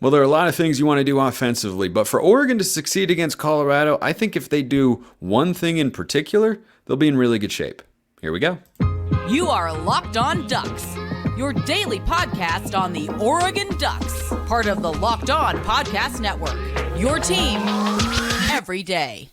Well, there are a lot of things you want to do offensively, but for Oregon to succeed against Colorado, I think if they do one thing in particular, they'll be in really good shape. Here we go. You are Locked On Ducks, your daily podcast on the Oregon Ducks, part of the Locked On Podcast Network, your team every day.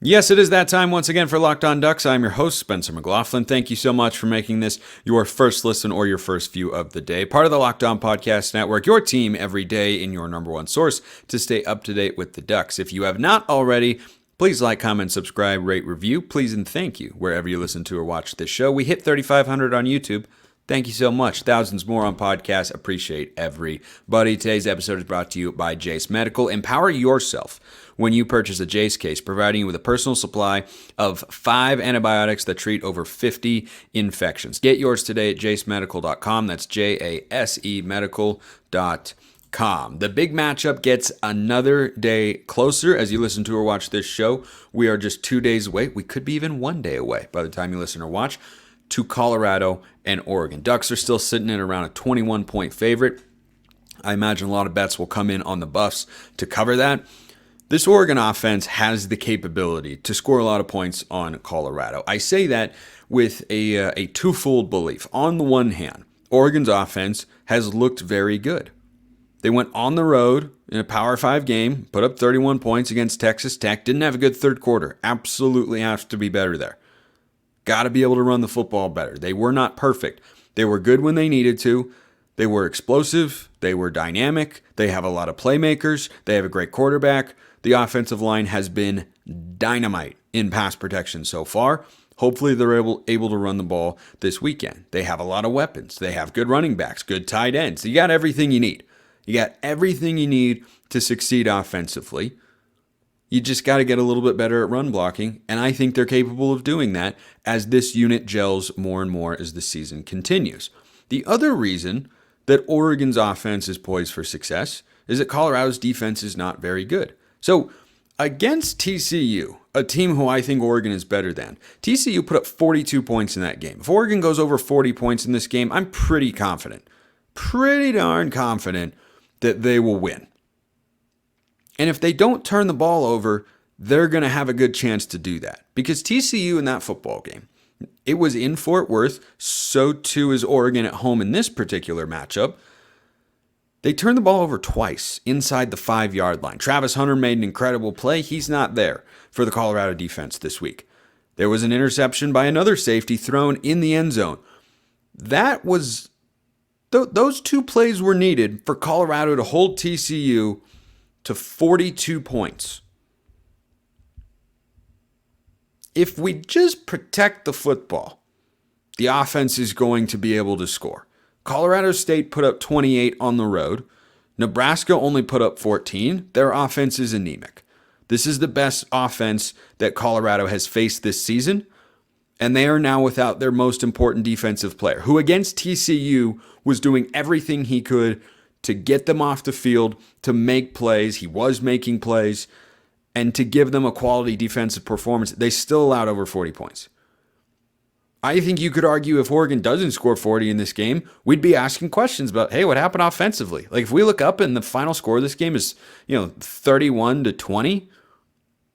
Yes, it is that time once again for Locked On Ducks. I'm your host, Spencer McLaughlin. Thank you so much for making this your first listen or your first view of the day. Part of the Locked On Podcast Network, your team every day in your number one source to stay up to date with the Ducks. If you have not already, please like, comment, subscribe, rate, review. Please and thank you wherever you listen to or watch this show. We hit 3,500 on YouTube. Thank you so much. Thousands more on podcasts. Appreciate everybody. Today's episode is brought to you by Jace Medical. Empower yourself when you purchase a Jace case, providing you with a personal supply of 5 antibiotics that treat over 50 infections. Get yours today at jacemedical.com. That's JASE medical.com. The big matchup gets another day closer as you listen to or watch this show. We are just 2 days away. We could be even 1 day away by the time you listen or watch, to Colorado and Oregon. Ducks are still sitting at around a 21-point favorite. I imagine a lot of bets will come in on the Buffs to cover that. This Oregon offense has the capability to score a lot of points on Colorado. I say that with a twofold belief. On the one hand, Oregon's offense has looked very good. They went on the road in a Power 5 game, put up 31 points against Texas Tech, didn't have a good third quarter. Absolutely has to be better there. Got to be able to run the football better. They were not perfect. They were good when they needed to. They were explosive. They were dynamic. They have a lot of playmakers. They have a great quarterback. The offensive line has been dynamite in pass protection so far. Hopefully they're able to run the ball this weekend. They have a lot of weapons. They have good running backs, good tight ends. You got everything you need. You got everything you need to succeed offensively. You just got to get a little bit better at run blocking, and I think they're capable of doing that as this unit gels more and more as the season continues. The other reason that Oregon's offense is poised for success is that Colorado's defense is not very good. So against TCU, a team who I think Oregon is better than, TCU put up 42 points in that game. If Oregon goes over 40 points in this game, I'm pretty darn confident that they will win. And if they don't turn the ball over, they're going to have a good chance to do that. Because TCU in that football game, it was in Fort Worth, so too is Oregon at home in this particular matchup. They turned the ball over twice inside the 5-yard line. Travis Hunter made an incredible play. He's not there for the Colorado defense this week. There was an interception by another safety thrown in the end zone. Those two plays were needed for Colorado to hold TCU to 42 points. If we just protect the football, the offense is going to be able to score. Colorado State put up 28 on the road. Nebraska only put up 14. Their offense is anemic. This is the best offense that Colorado has faced this season, and they are now without their most important defensive player, who against TCU was doing everything he could to get them off the field, to make plays. He was making plays, and to give them a quality defensive performance. They still allowed over 40 points. I think you could argue if Oregon doesn't score 40 in this game, we'd be asking questions about, hey, what happened offensively? Like if we look up and the final score of this game is, 31-20,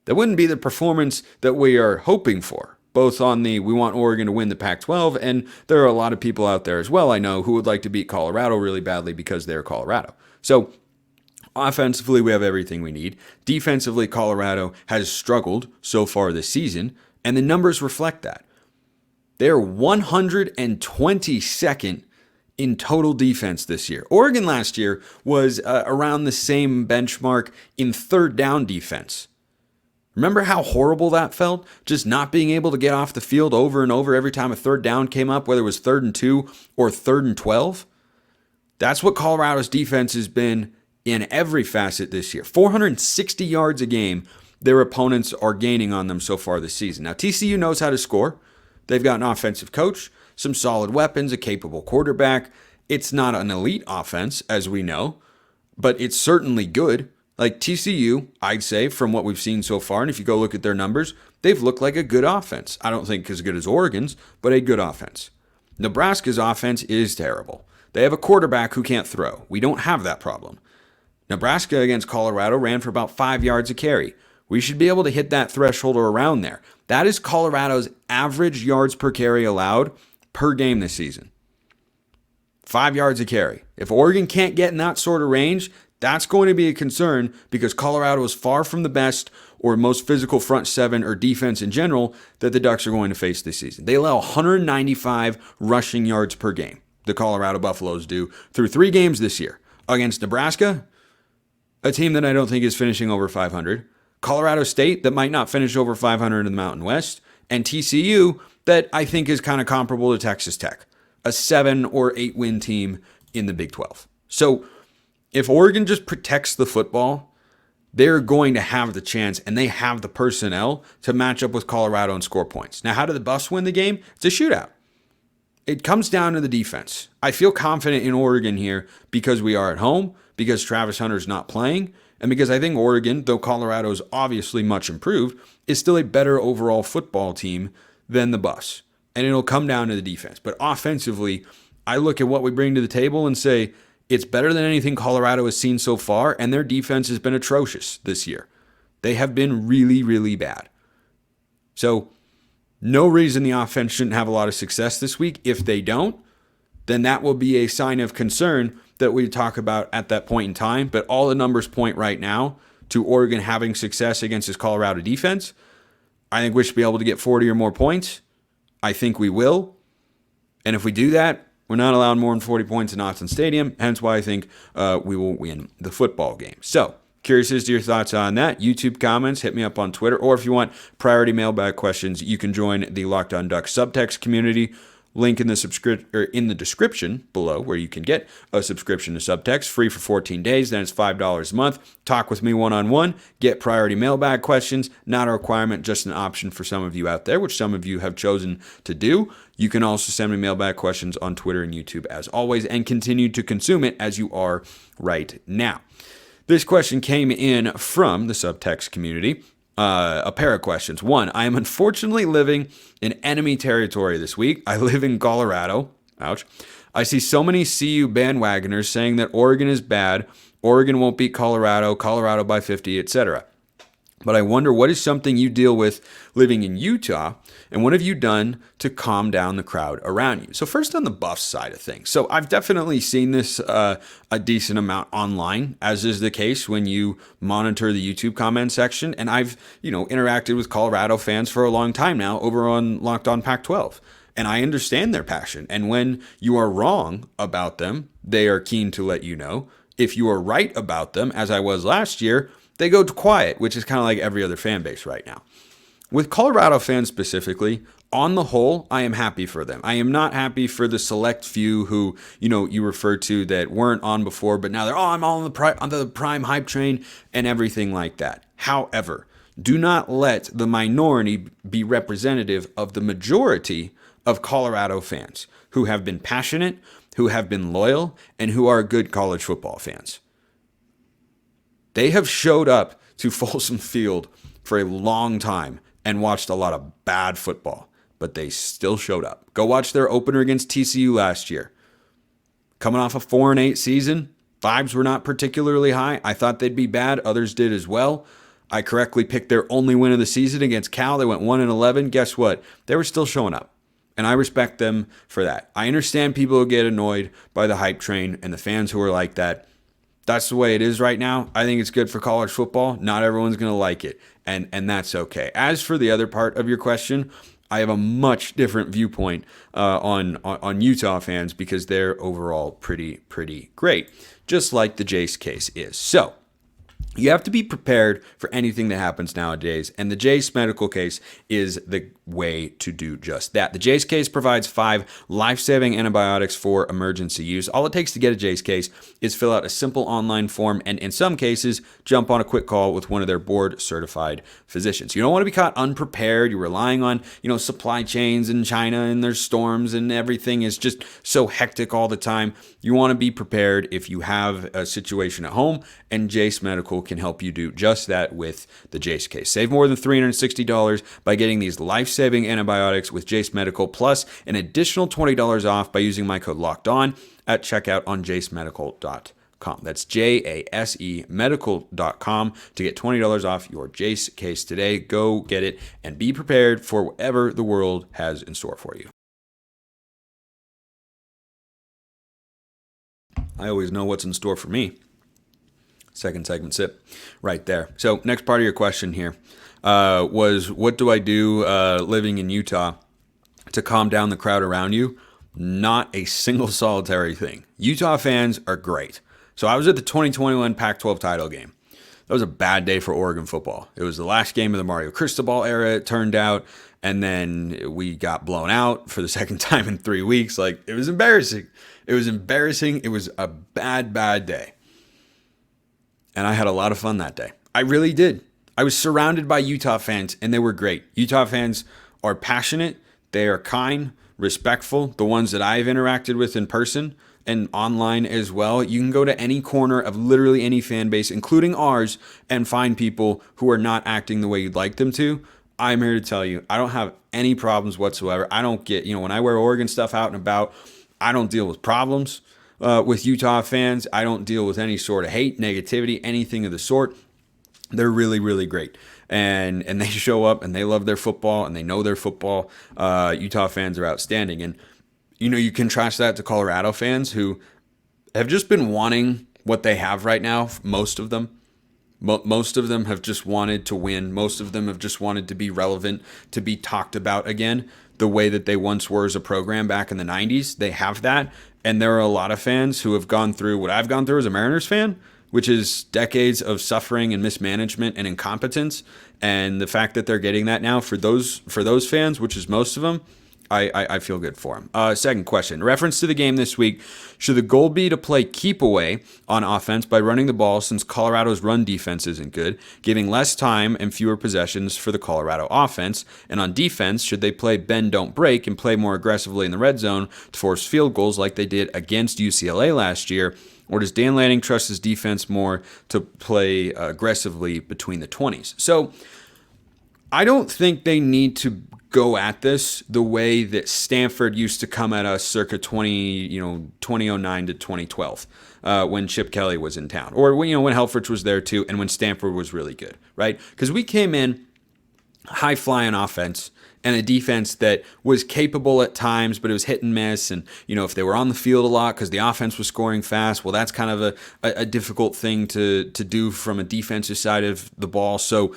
that wouldn't be the performance that we are hoping for. Both on we want Oregon to win the Pac-12, and there are a lot of people out there as well, I know, who would like to beat Colorado really badly because they're Colorado. So offensively, we have everything we need. Defensively, Colorado has struggled so far this season, and the numbers reflect that. They're 122nd in total defense this year. Oregon last year was around the same benchmark in third down defense. Remember how horrible that felt? Just not being able to get off the field over and over every time a third down came up, whether it was 3rd and 2 or 3rd and 12? That's what Colorado's defense has been in every facet this year. 460 yards a game their opponents are gaining on them so far this season. Now, TCU knows how to score. They've got an offensive coach, some solid weapons, a capable quarterback. It's not an elite offense, as we know, but it's certainly good. Like TCU, I'd say, from what we've seen so far, and if you go look at their numbers, they've looked like a good offense. I don't think as good as Oregon's, but a good offense. Nebraska's offense is terrible. They have a quarterback who can't throw. We don't have that problem. Nebraska against Colorado ran for about 5 yards a carry. We should be able to hit that threshold or around there. That is Colorado's average yards per carry allowed per game this season. 5 yards a carry. If Oregon can't get in that sort of range, that's going to be a concern because Colorado is far from the best or most physical front seven or defense in general that the Ducks are going to face this season. They allow 195 rushing yards per game. The Colorado Buffaloes do through 3 games this year. Against Nebraska, a team that I don't think is finishing over 500. Colorado State that might not finish over 500 in the Mountain West. And TCU that I think is kind of comparable to Texas Tech. A 7 or 8 win team in the Big 12. So if Oregon just protects the football, they're going to have the chance and they have the personnel to match up with Colorado and score points. Now, how did the Buffs win the game? It's a shootout. It comes down to the defense. I feel confident in Oregon here because we are at home, because Travis Hunter's not playing, and because I think Oregon, though Colorado is obviously much improved, is still a better overall football team than the Buffs. And it'll come down to the defense. But offensively, I look at what we bring to the table and say, it's better than anything Colorado has seen so far, and their defense has been atrocious this year. They have been really, really bad. So, no reason the offense shouldn't have a lot of success this week. If they don't, then that will be a sign of concern that we talk about at that point in time. But all the numbers point right now to Oregon having success against this Colorado defense. I think we should be able to get 40 or more points. I think we will. And if we do that, we're not allowed more than 40 points in Autzen Stadium, hence why I think we will win the football game. So, curious as to your thoughts on that. YouTube comments, hit me up on Twitter, or if you want priority mailbag questions, you can join the Locked On Ducks subtext community. Link in the description below where you can get a subscription to Subtext, free for 14 days. Then it's $5 a month. Talk with me one-on-one. Get priority mailbag questions. Not a requirement, just an option for some of you out there, which some of you have chosen to do. You can also send me mailbag questions on Twitter and YouTube as always, and continue to consume it as you are right now. This question came in from the Subtext community. A pair of questions. One, I am unfortunately living in enemy territory this week. I live in Colorado. Ouch. I see so many CU bandwagoners saying that Oregon is bad, Oregon won't beat Colorado, Colorado by 50, etc. But I wonder, what is something you deal with living in Utah, and what have you done to calm down the crowd around you? So first on the Buffs side of things. So I've definitely seen this a decent amount online, as is the case when you monitor the YouTube comment section. And I've, interacted with Colorado fans for a long time now over on Locked On Pac-12. And I understand their passion. And when you are wrong about them, they are keen to let you know. If you are right about them, as I was last year, they go quiet, which is kind of like every other fan base right now. With Colorado fans specifically, on the whole, I am happy for them. I am not happy for the select few who, you refer to that weren't on before, but now they're, I'm all on the prime hype train and everything like that. However, do not let the minority be representative of the majority of Colorado fans who have been passionate, who have been loyal, and who are good college football fans. They have showed up to Folsom Field for a long time and watched a lot of bad football, but they still showed up. Go watch their opener against TCU last year. Coming off a 4-8 season, vibes were not particularly high. I thought they'd be bad. Others did as well. I correctly picked their only win of the season against Cal. They went 1-11. Guess what? They were still showing up. And I respect them for that. I understand people who get annoyed by the hype train and the fans who are like that. That's the way it is right now. I think it's good for college football. Not everyone's going to like it, and that's okay. As for the other part of your question, I have a much different viewpoint on Utah fans because they're overall pretty great, just like the Jace case is. So you have to be prepared for anything that happens nowadays, and the Jace Medical case is the way to do just that. The Jace case provides 5 life-saving antibiotics for emergency use. All it takes to get a Jace case is fill out a simple online form, and in some cases, jump on a quick call with one of their board-certified physicians. You don't want to be caught unprepared. You're relying on, supply chains in China, and there's storms, and everything is just so hectic all the time. You want to be prepared if you have a situation at home, and Jace Medical can help you do just that with the Jace case. Save more than $360 by getting these life-saving antibiotics with Jace Medical, plus an additional $20 off by using my code LOCKEDON at checkout on jacemedical.com. That's JASE medical.com to get $20 off your Jace case today. Go get it and be prepared for whatever the world has in store for you. I always know what's in store for me. Second segment sip right there. So next part of your question here was, what do I do living in Utah to calm down the crowd around you? Not a single solitary thing. Utah fans are great. So I was at the 2021 Pac-12 title game. That was a bad day for Oregon football. It was the last game of the Mario Cristobal era, it turned out, and then we got blown out for the second time in 3 weeks. Like, it was embarrassing. It was embarrassing. It was a bad, bad day. And I had a lot of fun that day. I really did. I was surrounded by Utah fans, and they were great. Utah fans are passionate. They are kind, respectful. The ones that I've interacted with in person and online as well. You can go to any corner of literally any fan base, including ours, and find people who are not acting the way you'd like them to. I'm here to tell you, I don't have any problems whatsoever. I don't get, when I wear Oregon stuff out and about, I don't deal with problems with Utah fans. I don't deal with any sort of hate, negativity, anything of the sort. They're really, really great. And they show up and they love their football and they know their football. Utah fans are outstanding. And, you contrast that to Colorado fans who have just been wanting what they have right now. Most of them. Most of them have just wanted to win. Most of them have just wanted to be relevant, to be talked about again, the way that they once were as a program back in the 90s. They have that. And there are a lot of fans who have gone through what I've gone through as a Mariners fan, which is decades of suffering and mismanagement and incompetence. And the fact that they're getting that now for those fans, which is most of them, I feel good for them. Second question, reference to the game this week. Should the goal be to play keep away on offense by running the ball, since Colorado's run defense isn't good, giving less time and fewer possessions for the Colorado offense? And on defense, should they play bend, don't break and play more aggressively in the red zone to force field goals like they did against UCLA last year? Or does Dan Lanning trust his defense more to play aggressively between the 20s? So I don't think they need to go at this the way that Stanford used to come at us circa 2009 to 2012 when Chip Kelly was in town, or when Helfrich was there too, and when Stanford was really good, right? Because we came in high flying offense and a defense that was capable at times, but it was hit and miss. And, if they were on the field a lot because the offense was scoring fast, well, that's kind of a difficult thing to do from a defensive side of the ball. So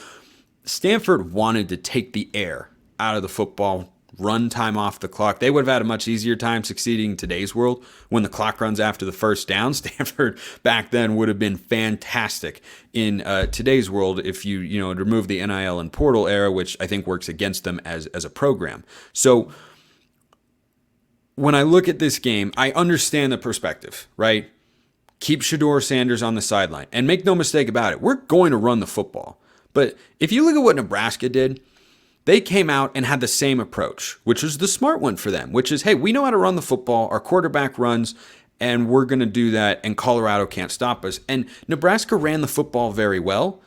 Stanford wanted to take the air out of the football, run time off the clock. They would have had a much easier time succeeding in today's world when the clock runs after the first down. Stanford back then would have been fantastic in today's world if you remove the NIL and portal era, which I think works against them as a program. So when I look at this game, I understand the perspective, right? Keep Shedeur Sanders on the sideline. And make no mistake about it, we're going to run the football. But if you look at what Nebraska did, they came out and had the same approach, which was the smart one for them, which is, hey, we know how to run the football. Our quarterback runs, and we're going to do that, and Colorado can't stop us. And Nebraska ran the football very well,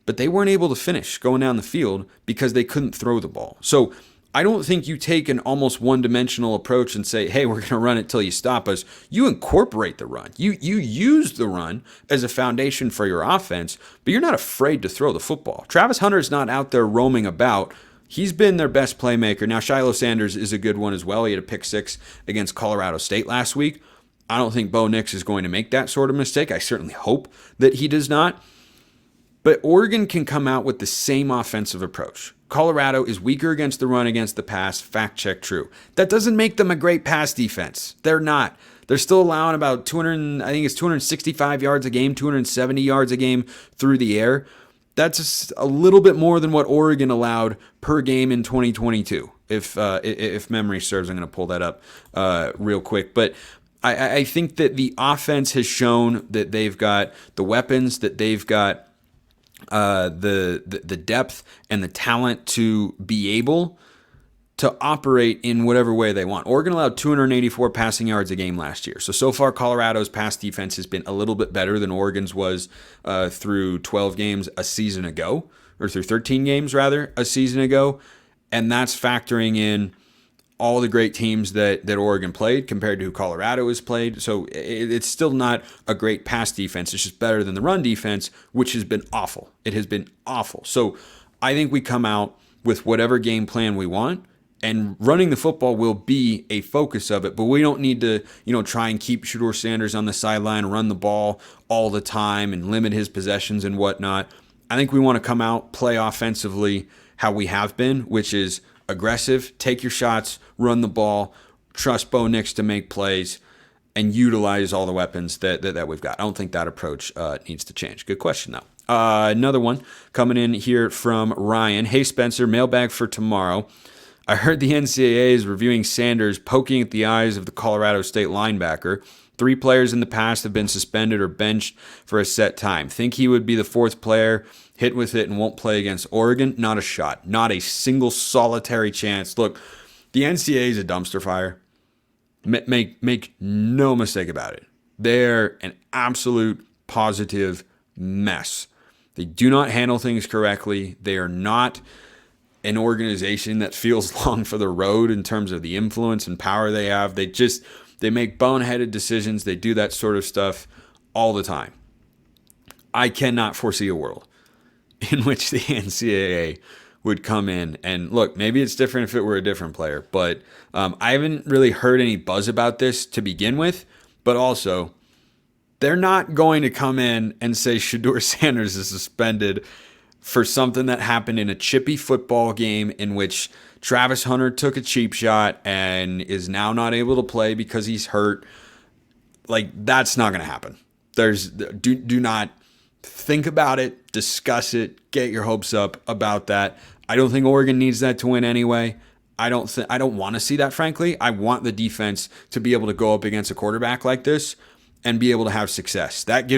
but they weren't able to finish going down the field because they couldn't throw the ball. So I don't think you take an almost one-dimensional approach and say, hey, we're going to run it till you stop us. You incorporate the run. You use the run as a foundation for your offense, but you're not afraid to throw the football. Travis Hunter's not out there roaming about. He's been their best playmaker. Now, Shiloh Sanders is a good one as well. He had a pick six against Colorado State last week. I don't think Bo Nix is going to make that sort of mistake. I certainly hope that he does not. But Oregon can come out with the same offensive approach. Colorado is weaker against the run, against the pass. Fact check, true. That doesn't make them a great pass defense. They're not. They're still allowing about 265 yards a game, 270 yards a game through the air. That's a little bit more than what Oregon allowed per game in 2022. If memory serves, I'm going to pull that up real quick. But I think that the offense has shown that they've got the weapons, that they've got the depth and the talent to be able to operate in whatever way they want. Oregon allowed 284 passing yards a game last year. So far, Colorado's pass defense has been a little bit better than Oregon's was through 12 games a season ago, or through 13 games, rather, a season ago. And that's factoring in all the great teams that Oregon played compared to who Colorado has played. So it's still not a great pass defense. It's just better than the run defense, which has been awful. It has been awful. So I think we come out with whatever game plan we want, and running the football will be a focus of it, but we don't need to, try and keep Shedeur Sanders on the sideline, run the ball all the time and limit his possessions and whatnot. I think we want to come out, play offensively how we have been, which is aggressive, take your shots, run the ball, trust Bo Nix to make plays, and utilize all the weapons that we've got. I don't think that approach needs to change. Good question, though. Another one coming in here from Ryan. Hey, Spencer, mailbag for tomorrow. I heard the NCAA is reviewing Sanders poking at the eyes of the Colorado State linebacker. 3 players in the past have been suspended or benched for a set time. Think he would be the 4th player hit with it and won't play against Oregon? Not a shot. Not a single solitary chance. Look, the NCAA is a dumpster fire. Make no mistake about it. They're an absolute positive mess. They do not handle things correctly. They are not an organization that feels long for the road in terms of the influence and power they have. They make boneheaded decisions. They do that sort of stuff all the time. I cannot foresee a world in which the NCAA would come in and look, maybe it's different if it were a different player, but I haven't really heard any buzz about this to begin with, but also they're not going to come in and say Shedeur Sanders is suspended for something that happened in a chippy football game in which Travis Hunter took a cheap shot and is now not able to play because he's hurt. Like, that's not going to happen. Do not think about it, discuss it, get your hopes up about that. I don't think Oregon needs that to win anyway. I don't want to see that, frankly. I want the defense to be able to go up against a quarterback like this and be able to have success. That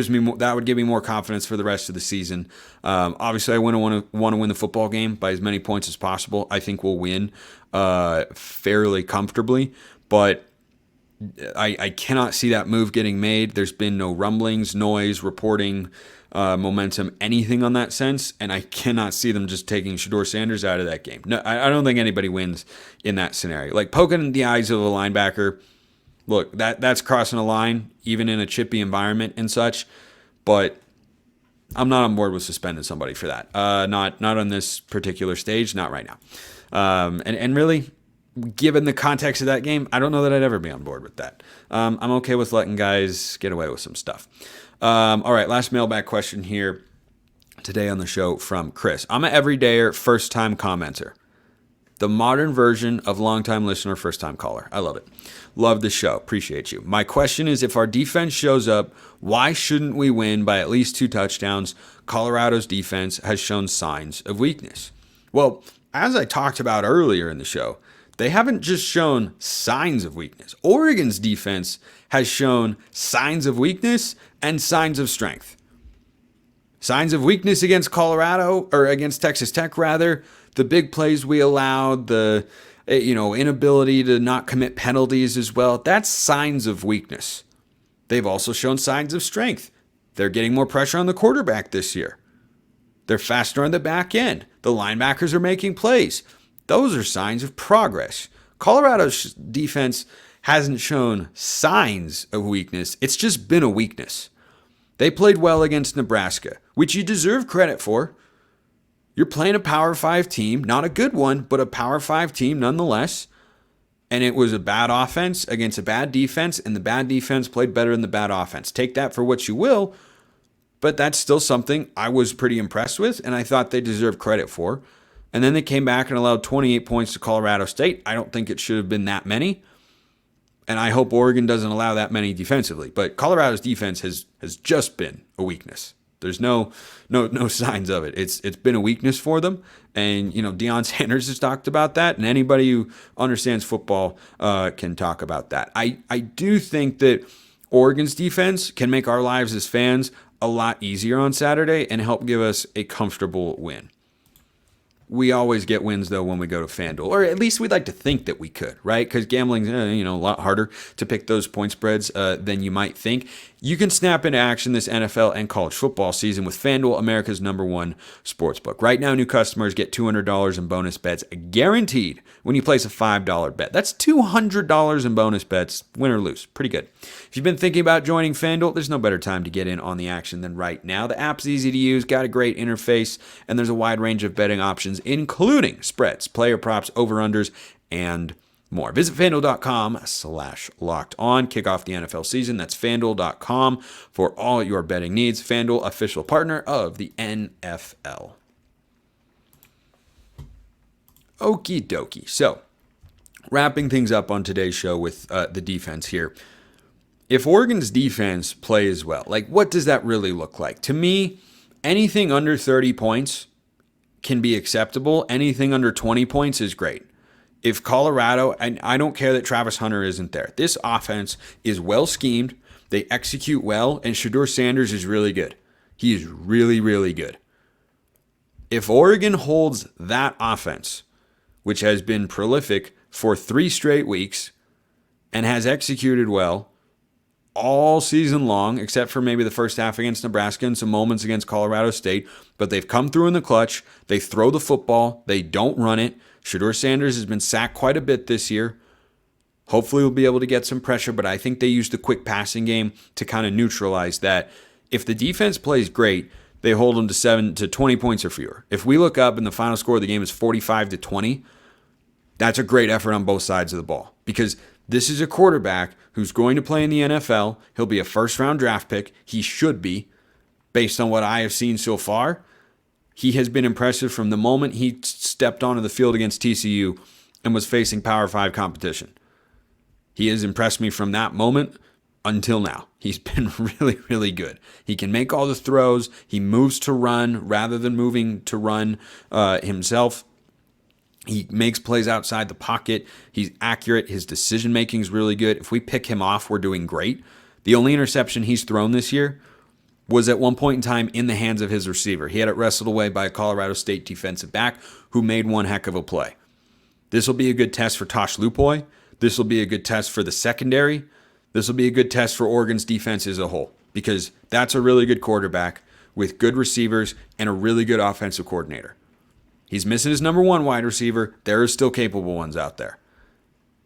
would give me more confidence for the rest of the season. Obviously, I want to win the football game by as many points as possible. I think we'll win fairly comfortably, but I cannot see that move getting made. There's been no rumblings, noise, reporting, momentum, anything on that sense, and I cannot see them just taking Shedeur Sanders out of that game. No, I don't think anybody wins in that scenario. Like poking in the eyes of a linebacker, look, that's crossing a line, even in a chippy environment and such, but I'm not on board with suspending somebody for that. Not on this particular stage, not right now. And really, given the context of that game, I don't know that I'd ever be on board with that. I'm okay with letting guys get away with some stuff. All right, last mailbag question here today on the show from Chris. I'm an everydayer, first-time commenter. The modern version of longtime listener, first-time caller. I love it. Love the show. Appreciate you. My question is, if our defense shows up, why shouldn't we win by at least 2 touchdowns? Colorado's defense has shown signs of weakness. Well, as I talked about earlier in the show, they haven't just shown signs of weakness. Oregon's defense has shown signs of weakness and signs of strength. Signs of weakness against Colorado, or against Texas Tech rather, the big plays we allowed, the inability to not commit penalties as well, that's signs of weakness. They've also shown signs of strength. They're getting more pressure on the quarterback this year. They're faster on the back end. The linebackers are making plays. Those are signs of progress. Colorado's defense hasn't shown signs of weakness. It's just been a weakness. They played well against Nebraska, which you deserve credit for. You're playing a Power 5 team, not a good one, but a Power 5 team nonetheless. And it was a bad offense against a bad defense, and the bad defense played better than the bad offense. Take that for what you will, but that's still something I was pretty impressed with, and I thought they deserved credit for. And then they came back and allowed 28 points to Colorado State. I don't think it should have been that many. And I hope Oregon doesn't allow that many defensively. But Colorado's defense has just been a weakness. There's no signs of it. It's been a weakness for them. And, Deion Sanders has talked about that. And anybody who understands football can talk about that. I do think that Oregon's defense can make our lives as fans a lot easier on Saturday and help give us a comfortable win. We always get wins, though, when we go to FanDuel, or at least we'd like to think that we could, right? Because gambling's, a lot harder to pick those point spreads than you might think. You can snap into action this NFL and college football season with FanDuel, America's #1 sportsbook. Right now, new customers get $200 in bonus bets guaranteed when you place a $5 bet. That's $200 in bonus bets, win or lose. Pretty good. If you've been thinking about joining FanDuel, there's no better time to get in on the action than right now. The app's easy to use, got a great interface, and there's a wide range of betting options, including spreads, player props, over-unders, and more. Visit FanDuel.com/locked-on. Kick off the NFL season. That's FanDuel.com for all your betting needs. FanDuel, official partner of the NFL. Okie dokie. So, wrapping things up on today's show with the defense here. If Oregon's defense plays well, what does that really look like? To me, anything under 30 points can be acceptable. Anything under 20 points is great. If Colorado, and I don't care that Travis Hunter isn't there, this offense is well schemed, they execute well, and Shedeur Sanders is really good. He is really, really good. If Oregon holds that offense, which has been prolific for 3 straight weeks and has executed well all season long, except for maybe the first half against Nebraska and some moments against Colorado State, but they've come through in the clutch, they throw the football, they don't run it. Shedeur Sanders has been sacked quite a bit this year. Hopefully we'll be able to get some pressure, but I think they use the quick passing game to kind of neutralize that. If the defense plays great, they hold them to 20 points or fewer. If we look up and the final score of the game is 45-20, that's a great effort on both sides of the ball, because this is a quarterback who's going to play in the NFL. He'll be a first-round draft pick. He should be, based on what I have seen so far. He has been impressive from the moment he stepped onto the field against TCU and was facing Power 5 competition. He has impressed me from that moment until now. He's been really, really good. He can make all the throws. He moves to run rather than moving to run himself. He makes plays outside the pocket. He's accurate. His decision-making is really good. If we pick him off, we're doing great. The only interception he's thrown this year was at one point in time in the hands of his receiver. He had it wrestled away by a Colorado State defensive back who made one heck of a play. This will be a good test for Tosh Lupoy. This will be a good test for the secondary. This will be a good test for Oregon's defense as a whole, because that's a really good quarterback with good receivers and a really good offensive coordinator. He's missing his #1 wide receiver. There are still capable ones out there.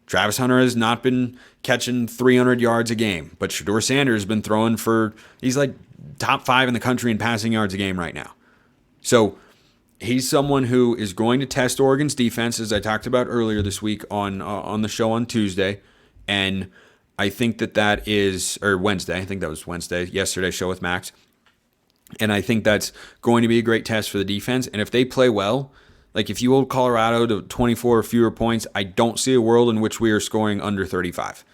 Travis Hunter has not been catching 300 yards a game, but Shedeur Sanders has been throwing he's like top 5 in the country in passing yards a game right now. So he's someone who is going to test Oregon's defense, as I talked about earlier this week on the show on Tuesday. And I think that is, or Wednesday, I think that was Wednesday, yesterday's show with Max. And I think that's going to be a great test for the defense. And if they play well, if you hold Colorado to 24 or fewer points, I don't see a world in which we are scoring under 35.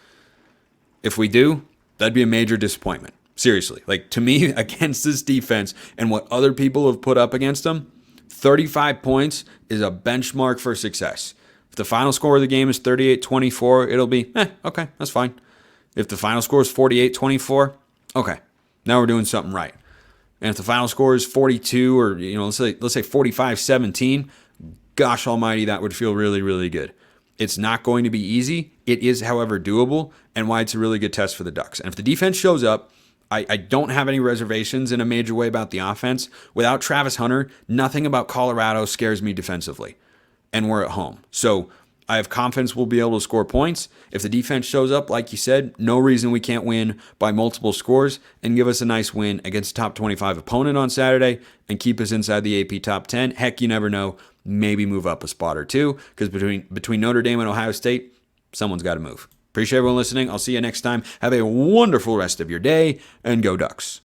If we do, that'd be a major disappointment. Seriously. To me, against this defense and what other people have put up against them, 35 points is a benchmark for success. If the final score of the game is 38-24, it'll be, okay, that's fine. If the final score is 48-24, okay, now we're doing something right. And if the final score is 42 or let's say 45-17, gosh almighty, that would feel really, really good. It's not going to be easy. It is, however, doable, and why it's a really good test for the Ducks. And if the defense shows up, I don't have any reservations in a major way about the offense. Without Travis Hunter, nothing about Colorado scares me defensively. And we're at home. So I have confidence we'll be able to score points. If the defense shows up, like you said, no reason we can't win by multiple scores and give us a nice win against a top 25 opponent on Saturday and keep us inside the AP top 10. Heck, you never know. Maybe move up a spot or two, because between Notre Dame and Ohio State, someone's got to move. Appreciate everyone listening. I'll see you next time. Have a wonderful rest of your day, and go Ducks.